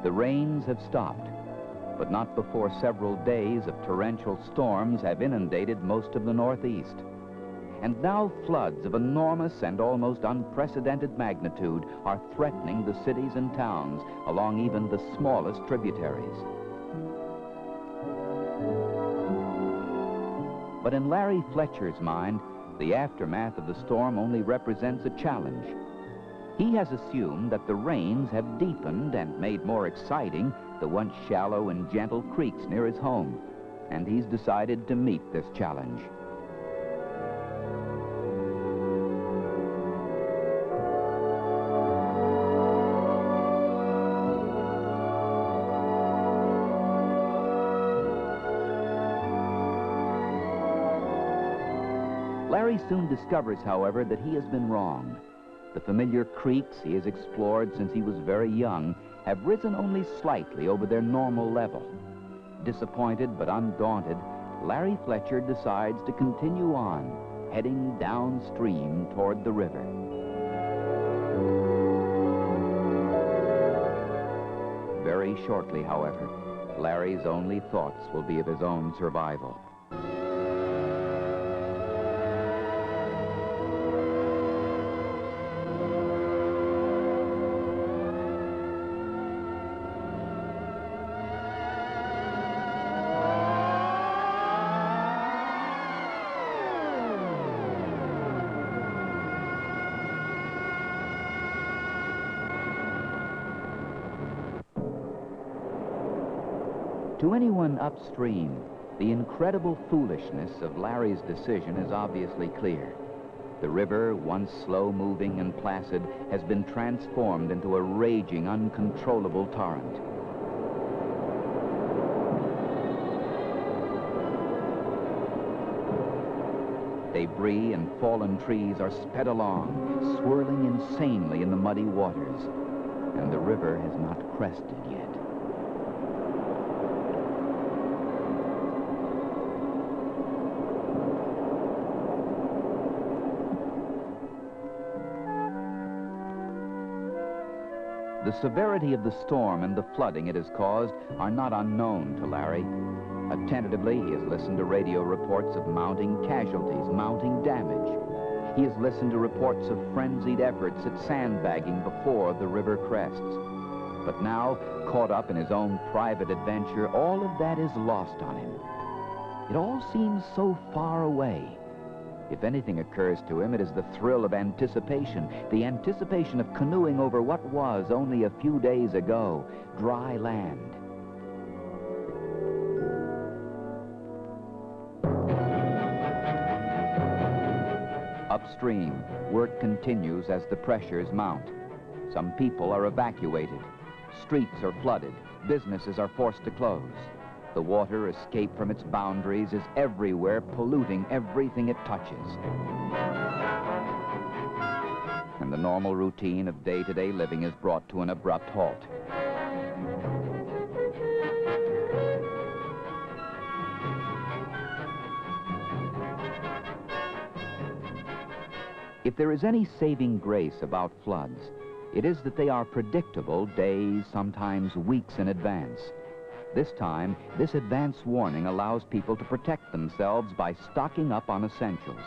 The rains have stopped, but not before several days of torrential storms have inundated most of the Northeast. And now floods of enormous and almost unprecedented magnitude are threatening the cities and towns along even the smallest tributaries. But in Larry Fletcher's mind, the aftermath of the storm only represents a challenge. He has assumed that the rains have deepened and made more exciting the once shallow and gentle creeks near his home, and he's decided to meet this challenge. Larry soon discovers, however, that he has been wrong. The familiar creeks he has explored since he was very young have risen only slightly over their normal level. Disappointed but undaunted, Larry Fletcher decides to continue on, heading downstream toward the river. Very shortly, however, Larry's only thoughts will be of his own survival. To anyone upstream, the incredible foolishness of Larry's decision is obviously clear. The river, once slow-moving and placid, has been transformed into a raging, uncontrollable torrent. Debris and fallen trees are sped along, swirling insanely in the muddy waters, and the river has not crested yet. The severity of the storm and the flooding it has caused are not unknown to Larry. Attentively, he has listened to radio reports of mounting casualties, mounting damage. He has listened to reports of frenzied efforts at sandbagging before the river crests. But now, caught up in his own private adventure, all of that is lost on him. It all seems so far away. If anything occurs to him, it is the thrill of anticipation, the anticipation of canoeing over what was only a few days ago, dry land. Upstream, work continues as the pressures mount. Some people are evacuated. Streets are flooded. Businesses are forced to close. The water, escaped from its boundaries, is everywhere, polluting everything it touches. And the normal routine of day-to-day living is brought to an abrupt halt. If there is any saving grace about floods, it is that they are predictable days, sometimes weeks in advance. This time, this advance warning allows people to protect themselves by stocking up on essentials.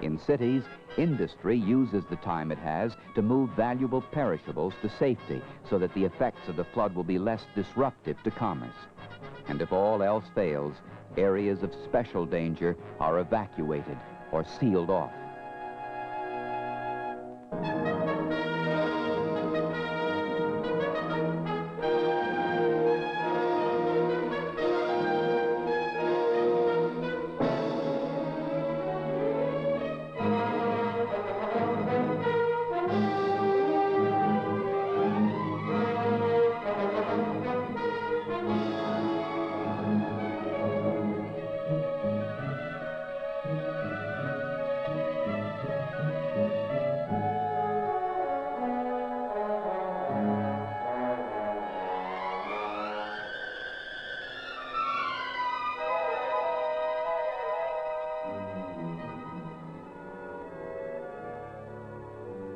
In cities, industry uses the time it has to move valuable perishables to safety so that the effects of the flood will be less disruptive to commerce. And if all else fails, areas of special danger are evacuated or sealed off.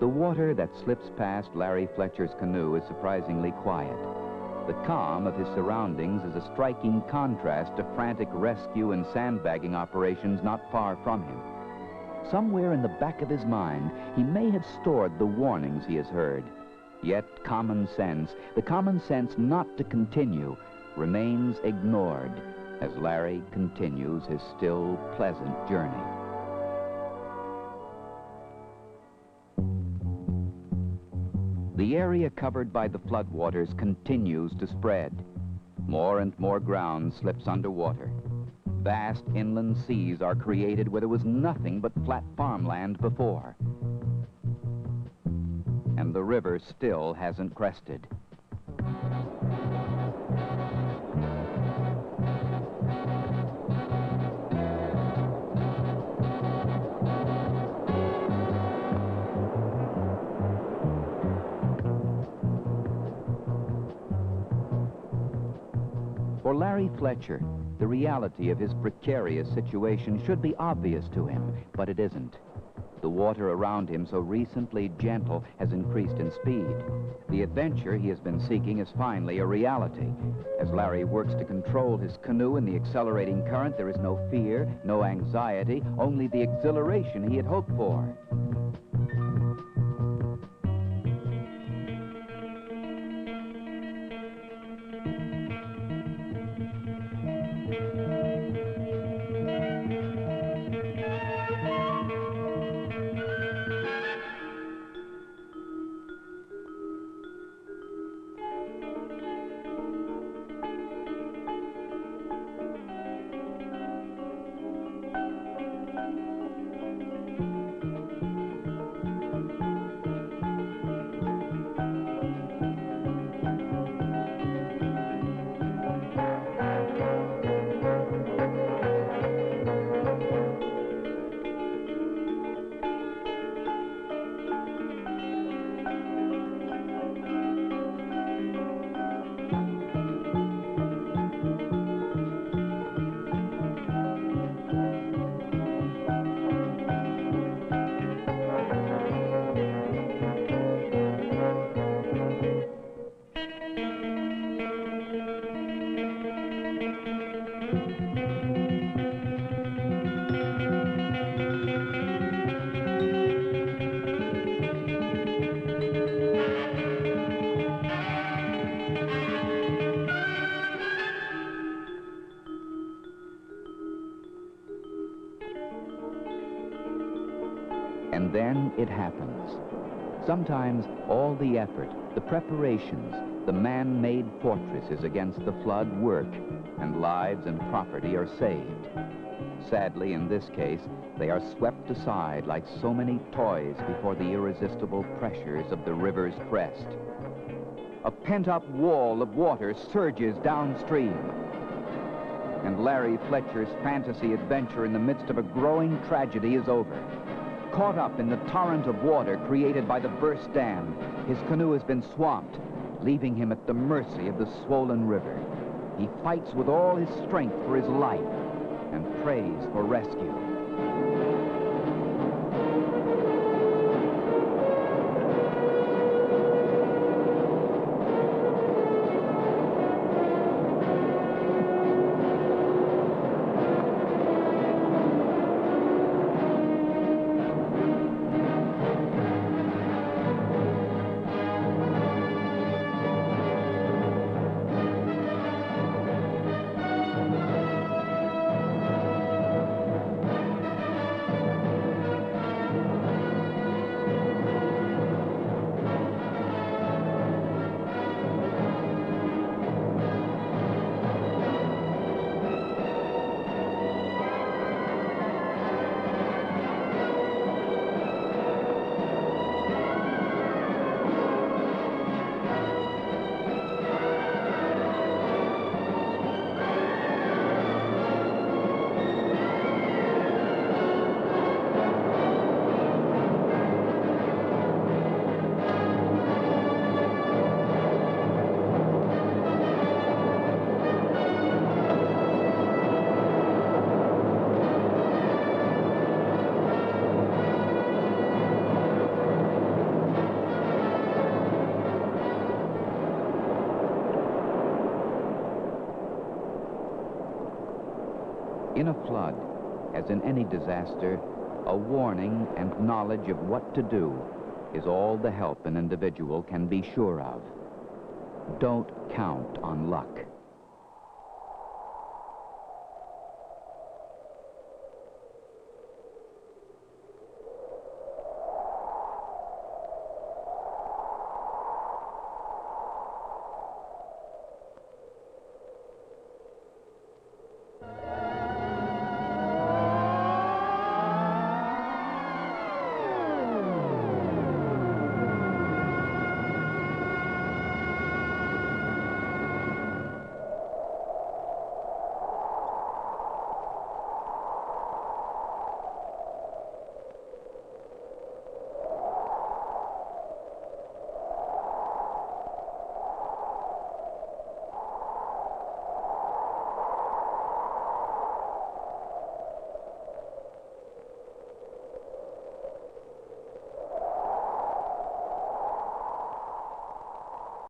The water that slips past Larry Fletcher's canoe is surprisingly quiet. The calm of his surroundings is a striking contrast to frantic rescue and sandbagging operations not far from him. Somewhere in the back of his mind, he may have stored the warnings he has heard. Yet common sense, the common sense not to continue, remains ignored as Larry continues his still pleasant journey. The area covered by the floodwaters continues to spread. More and more ground slips underwater. Vast inland seas are created where there was nothing but flat farmland before. And the river still hasn't crested. For Larry Fletcher, the reality of his precarious situation should be obvious to him, but it isn't. The water around him, so recently gentle, has increased in speed. The adventure he has been seeking is finally a reality. As Larry works to control his canoe in the accelerating current, there is no fear, no anxiety, only the exhilaration he had hoped for. And then it happens. Sometimes all the effort, the preparations, the man-made fortresses against the flood work, and lives and property are saved. Sadly, in this case, they are swept aside like so many toys before the irresistible pressures of the river's crest. A pent-up wall of water surges downstream. And Larry Fletcher's fantasy adventure in the midst of a growing tragedy is over. Caught up in the torrent of water created by the burst dam, his canoe has been swamped, leaving him at the mercy of the swollen river. He fights with all his strength for his life and prays for rescue. In a flood, as in any disaster, a warning and knowledge of what to do is all the help an individual can be sure of. Don't count on luck.